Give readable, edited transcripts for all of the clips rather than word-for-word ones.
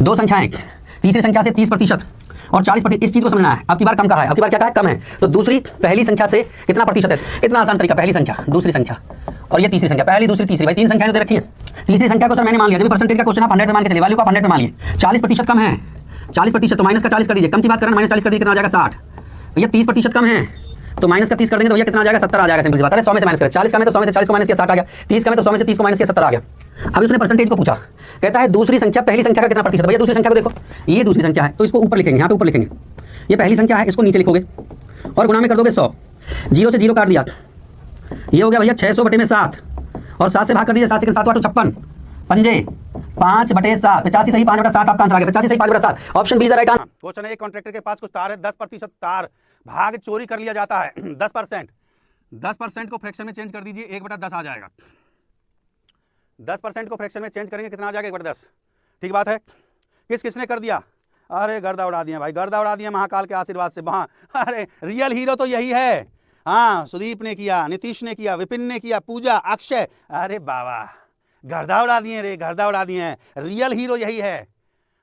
दो संख्याएं तीसरी संख्या से 30% और 40%, इस चीज को समझना है। अब की बार कम कहा है, अब की बार क्या कहा है, कम है, तो दूसरी पहली संख्या से कितना प्रतिशत है, इतना आसान तरीका, पहली संख्या दूसरी संख्या और ये तीसरी संख्या, पहली दूसरी तीसरी, भाई तीन संख्याएं तो दे रखी है। तीसरी संख्या को सर मैंने मान लिया, जब परसेंटेज का क्वेश्चन आप 100 पे मान के चलिए, वैल्यू को आप 100 पे मान लिए, 40% कम है, 40% तो माइनस का 40 कर दीजिए, कम की बात करें माइनस 40 कर दीजिए, कितना आ जाएगा 60। भैया 30% कम है तो माइनस का 30 कर देंगे तो भैया कितना आ जाएगा 70 आ जाएगा, सिंपल सी बात है। 100 में से माइनस करें, 40 का में तो 100 में से 40 को माइनस किया 60 आ गया, 30 का में तो 100 में से 30 को माइनस किया 70 आ गया। अब उसने परसेंटेज को पूछा, कहता है दूसरी संख्या पहली संख्या का कितना प्रतिशत। भैया दूसरी संख्या को देखो, ये दूसरी संख्या है तो इसको ऊपर लिखेंगे, यहाँ पे ऊपर लिखेंगे, ये पहली संख्या है इसको नीचे लिखोगे और गुणा में कर दोगे 100, 0 से 0 काट दिया, ये हो गया भैया 600/7 और 7 से भाग कर दीजिए, 7 से 7 8 56 पंजे 5/7, 85 सही 5/7 आपका आंसर आ गया, 85 सही 5/7, option B is the right answer. Question है, एक कॉन्ट्रैक्टर के पास कुछ तार है, 10% तार भाग चोरी कर लिया जाता है। 10% को फ्रैक्शन में चेंज कर दीजिए, 1/10 आ जाएगा। 10% को फ्रैक्शन में चेंज करेंगे कितना आ जाएगा, 1/10। ठीक बात है, किसने कर दिया, अरे गर्दा उड़ा दिया भाई, गर्दा उड़ा दिया महाकाल के आशीर्वाद से। वहां अरे रियल हीरो तो यही है। हाँ, सुदीप ने किया, नीतीश ने किया, विपिन ने किया, पूजा, अक्षय, अरे बाबा गर्दा उड़ा दिए रे, गर्दा उड़ा दिए हैं। रियल हीरो यही है,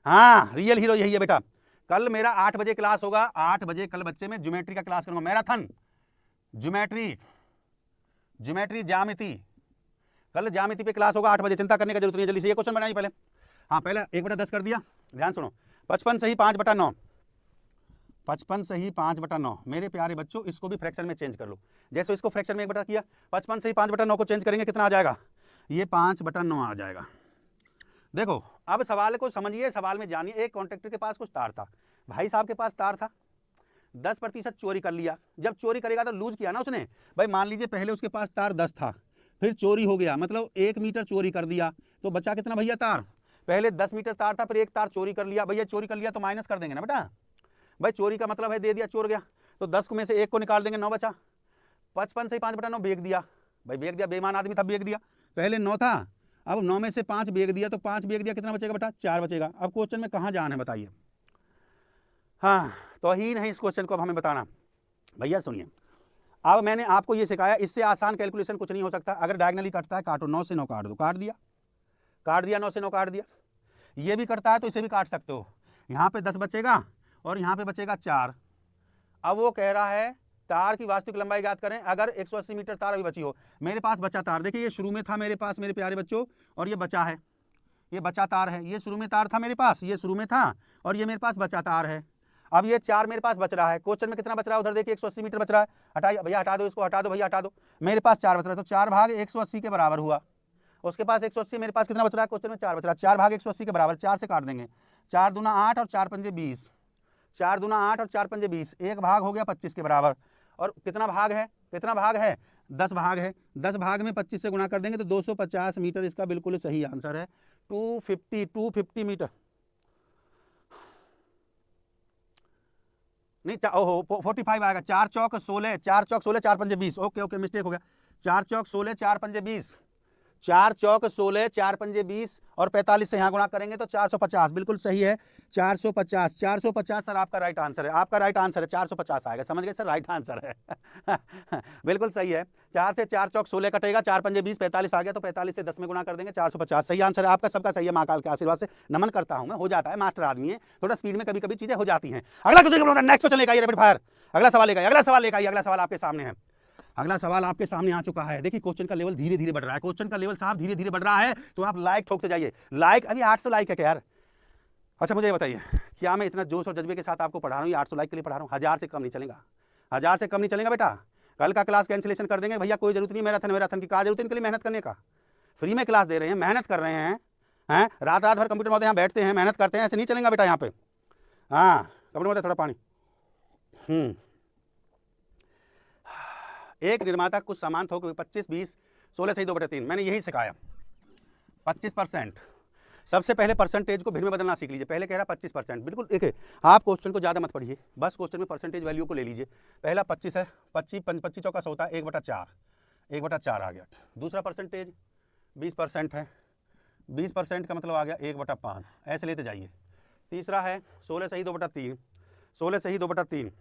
हाँ रियल हीरो यही है बेटा। कल मेरा 8 बजे क्लास होगा, 8 बजे कल बच्चे में ज्योमेट्री का क्लास करूंगा, मैराथन ज्योमेट्री ज्यामिति, कल ज्यामिति पे क्लास होगा 8 बजे, चिंता करने की जरूरत नहीं है। जल्दी से ये क्वेश्चन बनाइए पहले। हाँ पहले 1/10 कर दिया, ध्यान सुनो, 55 सही 5/9, 55 सही 5/9। मेरे प्यारे बच्चों इसको भी फ्रैक्शन में चेंज कर लो, जैसे इसको फ्रैक्शन में 1/10 किया, 55 सही 5/9 को चेंज करेंगे कितना आ जाएगा, ये 5/9 आ जाएगा। देखो अब सवाल को समझिए, सवाल में जानिए। एक कॉन्ट्रैक्टर के पास कुछ तार था, भाई साहब के पास तार था, 10% चोरी कर लिया। जब चोरी करेगा तो लूज किया ना उसने। भाई मान लीजिए पहले उसके पास तार 10 था, फिर चोरी हो गया, मतलब 1 मीटर चोरी कर दिया, तो बचा कितना भैया तार, पहले 10 मीटर तार था, फिर एक तार चोरी कर लिया। भैया चोरी कर लिया तो माइनस कर देंगे ना बेटा, भाई चोरी का मतलब है दे दिया, चोर गया, तो 10 में से 1 को निकाल देंगे, 9 बचा। 55 से 5/9 बेच दिया, भाई बेच दिया, बेईमान आदमी था, बेच दिया। पहले 9 था, अब 9 में से 5 बेच दिया, तो 5 बेच दिया, कितना बचेगा बेटा, 4 बचेगा। अब क्वेश्चन में कहाँ जान है बताइए। हाँ तौहीन है इस क्वेश्चन को अब हमें बताना। भैया सुनिए, अब मैंने आपको ये सिखाया, इससे आसान कैलकुलेशन कुछ नहीं हो सकता। अगर डायगनली कटता है काटो, 9 से 9 काट दो, काट दिया 9 से 9 काट दिया। ये भी करता है तो इसे भी काट सकते हो, यहाँ पे 10 बचेगा और यहाँ पे बचेगा 4। अब वो कह रहा है तार की वास्तविक लंबाई ज्ञात करें अगर 180 मीटर तार अभी बची हो। मेरे पास बचा तार, देखिए ये शुरू में था मेरे पास मेरे प्यारे बच्चों, और ये बचा है, ये बचा तार है। ये शुरू में तार था मेरे पास, ये शुरू में था, और ये मेरे पास बचा तार है। अब ये 4 मेरे पास बच रहा है। क्वेश्चन में कितना बच रहा है, उधर देखिए 180 मीटर बच रहा है। हटाइए भैया, हटा दो इसको, हटा दो भैया, हटा दो। मेरे पास 4 बच रहा है, तो 4 भाग 180 के बराबर हुआ। उसके पास 180, मेरे पास कितना बच रहा है, क्वेश्चन में 4 बच रहा है, 4 भाग 180 के बराबर, 4 से काट देंगे, 4 दूना 8 और 4 पंजे 20, 4 दूना 8 और 4 पंजे 20, एक भाग हो गया 25 के बराबर। और कितना भाग है, कितना भाग है, 10 भाग है। 10 भाग में 25 से गुणा कर देंगे तो 250 मीटर इसका बिल्कुल सही आंसर है। 250 मीटर नहीं, ओहो 45 आएगा। 4 चौक 16, 4 चौक 16, 4 पंजे 20, ओके ओके मिस्टेक हो गया। 4 चौक 16, 4 पंजे 20, 4 चौक 16, 4 पंजे 20 और 45 से यहाँ गुणा करेंगे तो 450, बिल्कुल सही है। 450, 450 सर आपका राइट आंसर है, आपका राइट आंसर है, 450 आएगा, समझ गए सर, राइट आंसर है। बिल्कुल सही है। 4 से 4 चौक 16 कटेगा, 4 पंजे 20, 45 आ गया, तो 45 से 10 में गुणा कर देंगे, 450 सही आंसर है आपका। सबका सही है, महाकाल के आशीर्वाद से नमन करता हूं मैं, हो जाता है, मास्टर आदमी है, थोड़ा स्पीड में कभी कभी चीजें हो जाती हैं। अगला क्वेश्चन नेक्स्ट क्वेश्चन लेकर आइए, रैपिड फायर। अगला सवाल लेकर, अगला सवाल लेकर आइए, अगला सवाल आपके सामने है, अगला सवाल आपके सामने आ चुका है। देखिए क्वेश्चन का लेवल धीरे धीरे बढ़ रहा है, क्वेश्चन का लेवल साहब धीरे धीरे बढ़ रहा है, तो आप लाइक ठोकते जाइए। लाइक अभी 800 लाइक है क्या यार? अच्छा मुझे बताइए, क्या मैं इतना जोश और जज्बे के साथ आपको पढ़ा रहा हूँ, 800 लाइक के लिए पढ़ा रहा हूँ? 1000 से कम नहीं चलेगा, 1000 से कम नहीं चलेगा बेटा। कल का क्लास कैंसिलेशन कर देंगे भैया, कोई जरूरत नहीं मैराथन की, क्या जरूरत है इनके लिए मेहनत करने का? फ्री में क्लास दे रहे हैं, मेहनत कर रहे हैं, रात रात भर कंप्यूटर में यहाँ बैठते हैं, मेहनत करते हैं, ऐसे नहीं चलेगा बेटा यहाँ पे। हाँ कंप्यूटर में थोड़ा पानी। एक निर्माता कुछ सामान थोक 25, 20, 16 सही 2/3, मैंने यही सिखाया। 25%, सबसे पहले परसेंटेज को भिन्न में बदलना सीख लीजिए। पहले कह रहा 25%, बिल्कुल देखिए आप क्वेश्चन को ज़्यादा मत पढ़िए, बस क्वेश्चन में परसेंटेज वैल्यू को ले लीजिए। पहला 25 है, 25 चौका 100 होता है, 1/4, 1/4 आ गया। दूसरा परसेंटेज 20% है, 20% का मतलब आ गया 1/5, ऐसे लेते जाइए। तीसरा है 16 सही 2/3, 16 सही 2/3,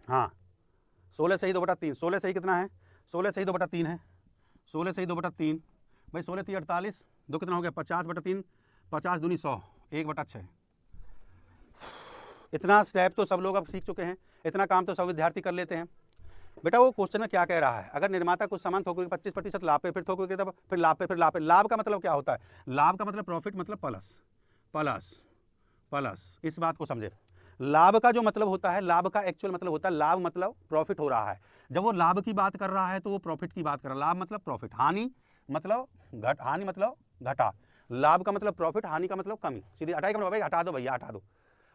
हाँ 16 सही 2/3, 16 सही कितना है, 16 सही 2/3 है, 16 सही 2/3, भाई 16 3 48, 2 कितना हो गया 50/3, 50 दूनी 100, 1/6। इतना स्टेप तो सब लोग अब सीख चुके हैं, इतना काम तो सब विद्यार्थी कर लेते हैं। बेटा वो क्वेश्चन में क्या कह रहा है, अगर निर्माता कुछ सामान थोक 25% लाभ पे, फिर थोक विक्रेता फिर लाभ पे, फिर लाभ पे। लाभ का मतलब क्या होता है, लाभ का मतलब प्रॉफिट मतलब प्लस प्लस प्लस। इस बात को समझे, लाभ का जो मतलब होता है, लाभ का एक्चुअल मतलब होता है, लाभ मतलब प्रॉफिट हो रहा है। जब वो लाभ की बात कर रहा है तो वो प्रॉफिट की बात कर रहा है। लाभ मतलब प्रॉफिट, हानि मतलब हानि मतलब घटा। लाभ का मतलब प्रॉफिट, हानि का मतलब कमी। सीधी हटाई का मतलब हटा दो भैया, हटा दो।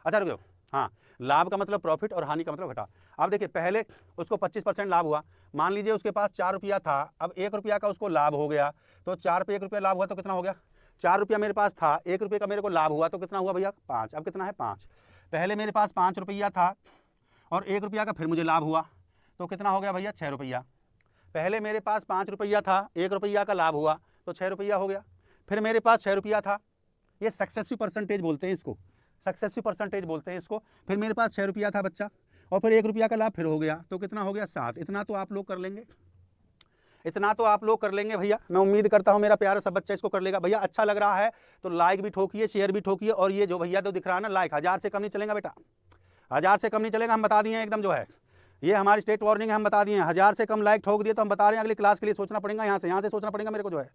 अच्छा रुको, हाँ, लाभ का मतलब प्रॉफिट और हानि का मतलब घटा। अब देखिए पहले उसको 25% लाभ हुआ, मान लीजिए उसके पास 4 रुपया था, अब 1 रुपया का उसको लाभ हो गया, तो 4 पे 1 रुपया लाभ हुआ तो कितना हो गया, 4 रुपया मेरे पास था, 1 रुपये का मेरे को लाभ हुआ तो कितना हुआ भैया 5। अब कितना है 5। पहले मेरे पास 5 रुपया था और 1 रुपया का फिर मुझे लाभ हुआ तो कितना हो गया भैया 6 रुपया। पहले मेरे पास 5 रुपया था, 1 रुपया का लाभ हुआ तो 6 रुपया हो गया। फिर मेरे पास 6 रुपया था, ये सक्सेसिव परसेंटेज बोलते हैं इसको, सक्सेसिव परसेंटेज बोलते हैं इसको। फिर मेरे पास 6 रुपया था बच्चा, और फिर 1 रुपया का लाभ फिर हो गया तो कितना हो गया 7। इतना तो आप लोग कर लेंगे, इतना तो आप लोग कर लेंगे भैया। मैं उम्मीद करता हूँ मेरा प्यारा सब बच्चा इसको कर लेगा। भैया अच्छा लग रहा है तो लाइक भी ठोकिए, शेयर भी ठोकिए, और ये जो भैया तो दिख रहा है ना लाइक, 1000 से कम नहीं चलेगा बेटा, 1000 से कम नहीं चलेगा। हम बता दिए एकदम जो है, ये हमारी स्टेट वार्निंग है, हम बता दिए 1000 से कम लाइक ठोक दिए तो हम बता रहे हैं अगली क्लास के लिए सोचना पड़ेगा, यहाँ से सोचना पड़ेगा मेरे को जो है।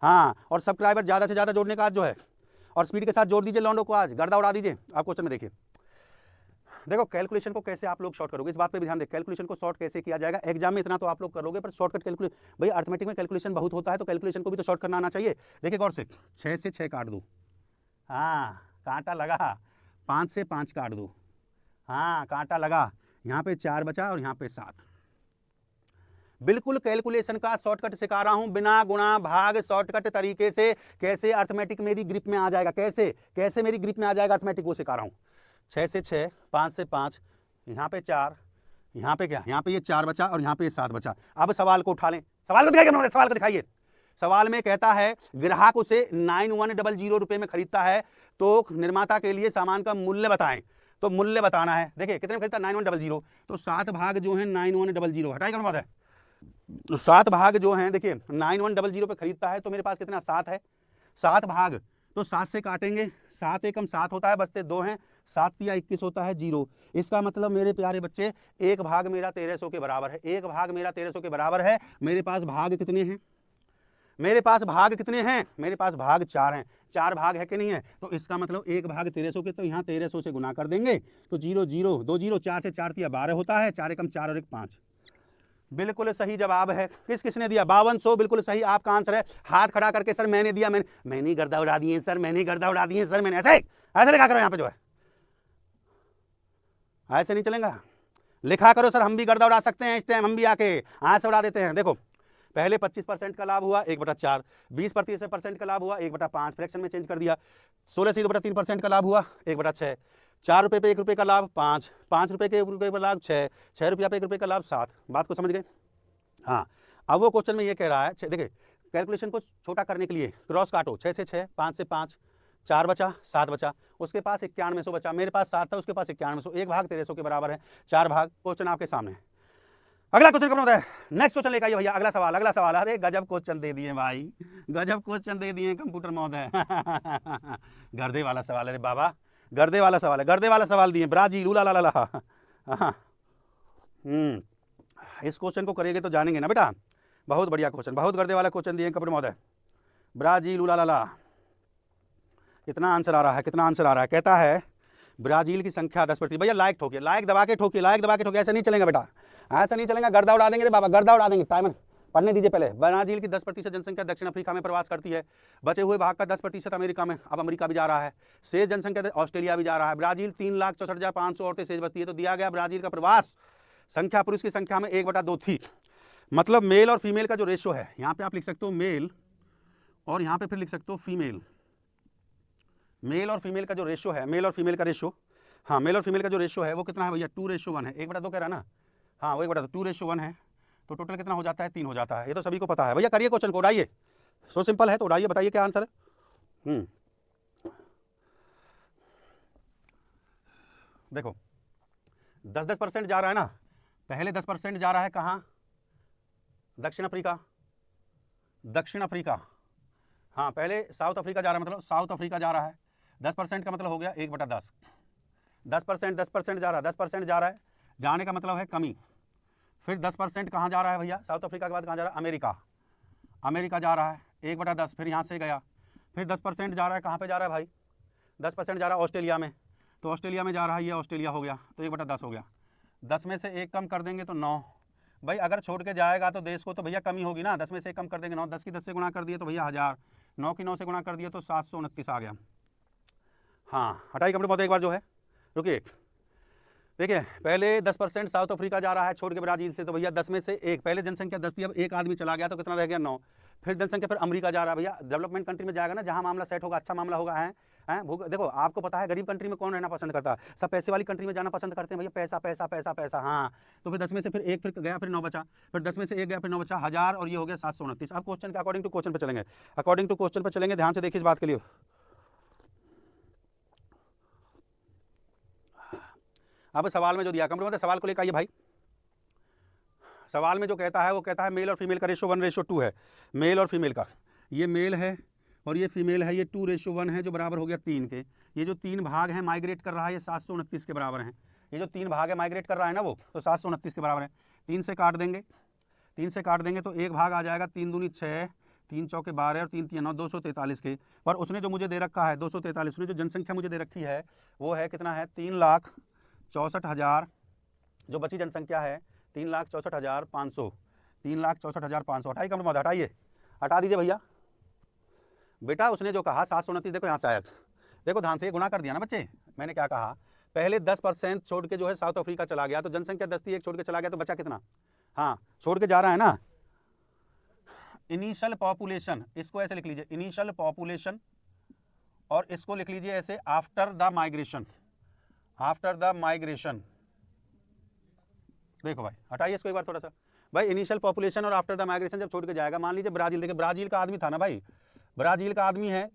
हाँ, और सब्सक्राइबर ज़्यादा से ज़्यादा जोड़ने का आज जो है, और स्पीड के साथ जोड़ दीजिए लॉन्डो को, आज गर्दा उड़ा दीजिए। आप क्वेश्चन में देखिए, देखो कैलकुलेशन को कैसे आप लोग शॉर्ट करोगे, इस बात पे भी ध्यान दें। कैलकुलेशन को शॉर्ट कैसे किया जाएगा, एग्जाम में इतना तो आप लोग करोगे, पर शॉर्टकट कैलकुलेशन, भाई अर्थमेटिक में कैलकुलेशन बहुत होता है तो कैलकुलेशन को भी तो शॉर्ट करना आना चाहिए। देखिए गौर से, 6 से 6 काट दूँ, हाँ कांटा लगा, 5 से 5 काट दूँ, हाँ कांटा लगा, यहाँ पे 4 बचा और यहाँ पे 7। बिल्कुल कैलकुलेशन का शॉर्टकट सिखा रहा हूं, बिना गुणा भाग शॉर्टकट तरीके से कैसे अर्थमेटिक मेरी ग्रिप में आ जाएगा, कैसे कैसे मेरी ग्रिप में आ जाएगा अर्थमेटिक, वो सिखा रहा हूं। 6 से 6, 5 से 5, यहाँ पे 4, यहाँ पे क्या, यहाँ पे ये 4 बचा और यहाँ पे 7 बचा। अब सवाल को उठा लें, सवाल को दिखाइए, सवाल को दिखाइए। सवाल में कहता है ग्राहक उसे 9100 रुपये में खरीदता है तो निर्माता के लिए सामान का मूल्य बताएं। तो मूल्य बताना है, देखिए कितने में खरीदता है 9100, तो 7 भाग जो है 9100, हटाई क्या बात है, 7 भाग जो हैं देखिए 9100 पे खरीदता है तो मेरे पास कितना 7 है, 7 भाग, तो 7 से काटेंगे, 7 एकम 7 होता है, बचते 2 हैं, 7 या 21 होता है 0। इसका मतलब मेरे प्यारे बच्चे 1 भाग मेरा 1300 के बराबर है, 1 भाग मेरा 1300 के बराबर है। मेरे पास भाग कितने हैं, मेरे पास भाग कितने हैं, मेरे पास भाग 4 हैं, 4 भाग है कि नहीं है, तो इसका मतलब 1 भाग 1300 के, तो यहाँ 1300 से गुना कर देंगे तो 0 0 2 0, 4 से 4 तिया 12 होता है, 4 एकम 4 और 1 5। बिल्कुल सही जवाब है। किसने दिया 5200, बिल्कुल सही आपका आंसर है। हाथ खड़ा करके सर मैंने दिया, मैंने गर्दा उड़ा दिए सर, मैंने गर्दा उड़ा दिए सर, मैंने ऐसे लिखा करो यहाँ पे जो है, ऐसे नहीं चलेगा, लिखा करो सर, हम भी गर्दा उड़ा सकते हैं इस टाइम, हम भी आके हाथ से उड़ा देते हैं। देखो पहले 25% का लाभ हुआ 1/4, 20% का लाभ हुआ 1/5, फ्रैक्शन में चेंज कर दिया, 16 से 2/3% का लाभ हुआ 1/6, 4 रुपये पे 1 रुपये का लाभ 5, 5 रुपये के 1 रुपये का लाभ 6, 6 रुपया पे 1 रुपये का लाभ 7। बात को समझ गए। हाँ, अब वो क्वेश्चन में ये कह रहा है, देखिए कैलकुलेशन को छोटा करने के लिए क्रॉस काटो, 6 से 6, 5 से 5, 4 बचा, 7 बचा, उसके पास 9100 बचा, मेरे पास 7 था, उसके पास 9100, 1 भाग 1300 के बराबर है, 4 भाग। क्वेश्चन आपके सामने है। अगला क्वेश्चन कौन होता है, नेक्स्ट क्वेश्चन लेकर आइए भैया, अगला सवाल, अगला सवाल। अरे गजब क्वेश्चन दे दिए भाई, गजब क्वेश्चन दे दिए कंप्यूटर महोदय। गर्दे वाला सवाल, अरे बाबा गर्दे वाला सवाल है, गर्दे वाला सवाल दिए, ब्राजील उला ला ला ला। इस क्वेश्चन को करेंगे तो जानेंगे ना बेटा, बहुत बढ़िया क्वेश्चन, बहुत गर्दे वाला क्वेश्चन दिए कंप्यूटर महोदय, ब्राजील उला ला ला। कितना आंसर आ रहा है, कितना आंसर आ रहा है, कहता है ब्राजील की संख्या 10%। भैया लाइक ठोकिए, लाइक दबा के ठोकिए, लाइक दबा के ठोकिए, ऐसा नहीं चलेगा बेटा, ऐसा नहीं चलेगा, गर्दा उड़ा देंगे रे बाबा, गर्दा उड़ा देंगे। टाइमर पढ़ने दीजिए पहले। ब्राजील की 10% जनसंख्या दक्षिण अफ्रीका में प्रवास करती है, बचे हुए भाग का 10% अमेरिका में, अब अमेरिका भी जा रहा है, शेष जनसंख्या ऑस्ट्रेलिया भी जा रहा है। ब्राजील 3,64,500 औरतें शेष बचती है, तो दिया गया ब्राजील का प्रवास संख्या पुरुष की संख्या में 1/2 थी। मतलब मेल और फीमेल का जो रेशियो है, यहाँ पे आप लिख सकते हो मेल और यहाँ पे फिर लिख सकते हो फीमेल। मेल और फीमेल का जो रेशियो है, मेल और फीमेल का रेशियो, हाँ मेल और फीमेल का जो रेशियो है वो कितना है भैया, 2:1 है, 1/2 कह रहा ना, हाँ वो 1/2, 2:1 है, तो टोटल कितना हो जाता है, 3 हो जाता है। ये तो सभी को पता है भैया, करिए क्वेश्चन को, उड़ाइए, सो सिंपल है, तो उड़ाइए, बताइए क्या आंसर है। देखो 10% जा रहा है ना, पहले 10% जा रहा है कहाँ, दक्षिण अफ्रीका, दक्षिण अफ्रीका, हाँ पहले साउथ अफ्रीका जा रहा है, मतलब साउथ अफ्रीका जा रहा है, 10% का मतलब हो गया 1/10। 10% जा रहा है, 10% जा रहा है, जाने का मतलब है कमी। फिर 10% कहाँ जा रहा है भैया, साउथ अफ्रीका के बाद कहाँ जा रहा है, अमेरिका। अमेरिका जा रहा है 1/10, फिर यहाँ से गया। फिर 10% जा रहा है, कहाँ पे जा रहा है भाई, 10% जा रहा है ऑस्ट्रेलिया में, तो ऑस्ट्रेलिया में जा रहा है, ये ऑस्ट्रेलिया हो गया, तो 1/10 हो गया। 10 में से 1 कम कर देंगे तो 9। भाई अगर छोड़ के जाएगा तो देश को तो भैया कमी होगी ना, 10 में से 1 कम कर देंगे 9, 10 की 10 से गुणा कर दिए तो भैया 1000, 9 की 9 से गुणा कर दिए तो 729 आ गया। हाँ हटाई कंप्लीट बहुत, एक बार जो है रुकिए, देखिए पहले 10% साउथ अफ्रीका जा रहा है छोड़ के ब्राजील से, तो भैया 10 में से 1, पहले जनसंख्या 10 थी, अब 1 आदमी चला गया तो कितना रह गया, 9। फिर जनसंख्या, फिर अमेरिका जा रहा है भैया, डेवलपमेंट कंट्री में जाएगा ना, जहाँ मामला सेट होगा, अच्छा मामला होगा है। देखो आपको पता है गरीब कंट्री में कौन रहना पसंद करता है, सब पैसे वाली कंट्री में जाना पसंद करते हैं भैया, पैसा पैसा पैसा पैसा। हाँ तो फिर 10 में से फिर 1 फिर गया, फिर 9 बचा, फिर 10 में से 1 गया, फिर 9 बचा, 1000, और ये हो गया 729। अब क्वेश्चन के अकॉर्डिंग टू क्वेश्चन पे चलेंगे, अकॉर्डिंग टू क्वेश्चन पे चलेंगे, ध्यान से देखिए इस बात के लिए। अब सवाल में जो दिया कंप्लीट, सवाल को लेकर आइए भाई। सवाल में जो कहता है वो कहता है मेल और फीमेल का रेशो 1:2 है, मेल और फीमेल का, ये मेल है और ये फीमेल है, ये 2:1 है जो बराबर हो गया 3 के। ये जो 3 भाग हैं माइग्रेट कर रहा है, ये 729 के बराबर हैं। ये जो 3 भाग है माइग्रेट कर रहा है ना वो, तो 729 के बराबर है। 3 से काट देंगे, 3 से काट देंगे तो 1 भाग आ जाएगा 3 दूनी 6, 3 चौके 12 और 3 3 9, 243 के। पर उसने जो मुझे दे रखा है 243, उसने जो जनसंख्या मुझे दे रखी है वो है कितना है, 3,64,000, जो बची जनसंख्या है 3,64,500, 3,64,500। हटाइए कम मत, हटाइए, हटा दीजिए भैया। बेटा उसने जो कहा 729, देखो यहाँ से आया, देखो ध्यान से गुणा कर दिया ना बच्चे, मैंने क्या कहा, पहले 10% छोड़ के जो है साउथ अफ्रीका चला गया, तो जनसंख्या 10 थी, 1 छोड़ के चला गया तो बचा कितना, हाँ छोड़ के जा रहा है ना। इनिशियल पॉपुलेशन, इसको ऐसे लिख लीजिए इनिशियल पॉपुलेशन, और इसको लिख लीजिए ऐसे after the migration, after the migration. देखो भाई हटाइए इसको एक बार थोड़ा सा भाई, इनिशियल पॉपुलेशन और आफ्टर द माइग्रेशन जब छोड़ के जाएगा, मान लीजिए ब्राजील, देखिए ब्राजील का आदमी था ना भाई, ब्राजील का आदमी है,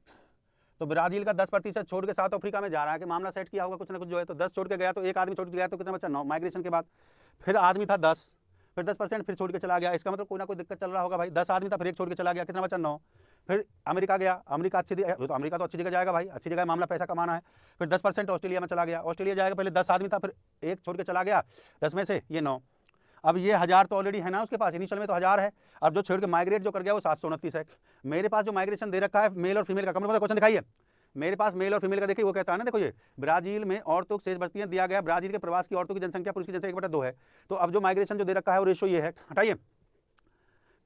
तो ब्राजील का 10% छोड़ के साउथ अफ्रीका में जा रहा है कि मामला सेट किया होगा कुछ ना कुछ जो है, तो 10 छोड़ के गया तो 1 आदमी छोड़ के गया तो कितना बचा, 9 माइग्रेशन के बाद। फिर आदमी था 10, फिर 10% फिर छोड़ के चला गया, इसका मतलब कोई ना कोई दिक्कत चल रहा होगा भाई। 10 आदमी था, फिर 1 छोड़ के चला गया, कितना बचा, 9। फिर अमेरिका गया, अमेरिका अच्छी, तो अमेरिका तो अच्छी जगह जाएगा भाई, अच्छी जगह मामला पैसा कमाना है। फिर 10% ऑस्ट्रेलिया में चला गया, ऑस्ट्रेलिया जाएगा, पहले 10 आदमी था, फिर 1 छोड़ के चला गया, 10 में से ये 9। अब ये 1000 तो ऑलरेडी है ना उसके पास, इनिशियल में तो 1000 है, अब जो छोड़ के माइग्रेट जो कर गया वो 729 है। मेरे पास जो माइग्रेशन दे रखा है मेल और फीमेल का, कम क्वेश्चन दिखाइए, मेरे पास मेल और फीमेल का देखिए, वो कहता है ना, देखो ये ब्राजील में औरतों की शेष बस्तियां दिया गया, ब्राजील के प्रवास की औरतों की जनसंख्या पुरुष की जनसंख्या 1/2 है। तो अब जो माइग्रेशन जो दे रखा है वो रेशो ये है, हटाइए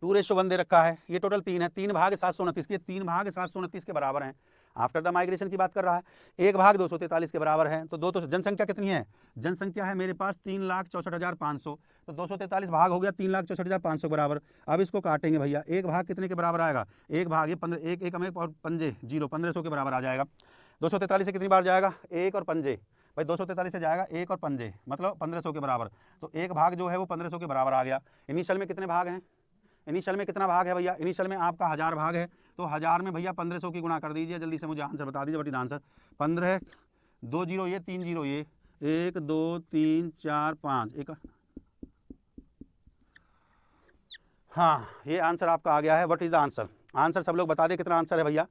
2:1 दे रखा है, ये टोटल 3 है, 3 भाग 729 के, 3 भाग 729 के बराबर हैं। आफ्टर द माइग्रेशन की बात कर रहा है, 1 भाग 243 के बराबर है, तो 2 तो जनसंख्या कितनी है, जनसंख्या है मेरे पास 3,64,500, तो 243 भाग हो गया 3,64,500 के बराबर। अब इसको काटेंगे भैया, 1 भाग कितने के बराबर आएगा, 1 भाग ये 15, 1 1 और पंजे 0, 1500 के बराबर आ जाएगा। 243 से कितनी बार जाएगा, 1 और पंजे भाई, 243 से जाएगा 1 और पंजे मतलब 1500 के बराबर, तो 1 भाग जो है वो 1500 के बराबर आ गया। इनिशियल में कितने भाग हैं, इनिशियल में कितना भाग है भैया, इनिशियल में आपका 1000 भाग है, तो 1000 में भैया 1500 की गुणा कर दीजिए, जल्दी से मुझे आंसर बता दीजिए, बट आंसर 15, 2 0 ये 3 0 ये 1 2 3 4 5 1, हाँ ये आंसर आपका आ गया है। What is the answer, answer सब लोग बता दें कितना आंसर है भैया,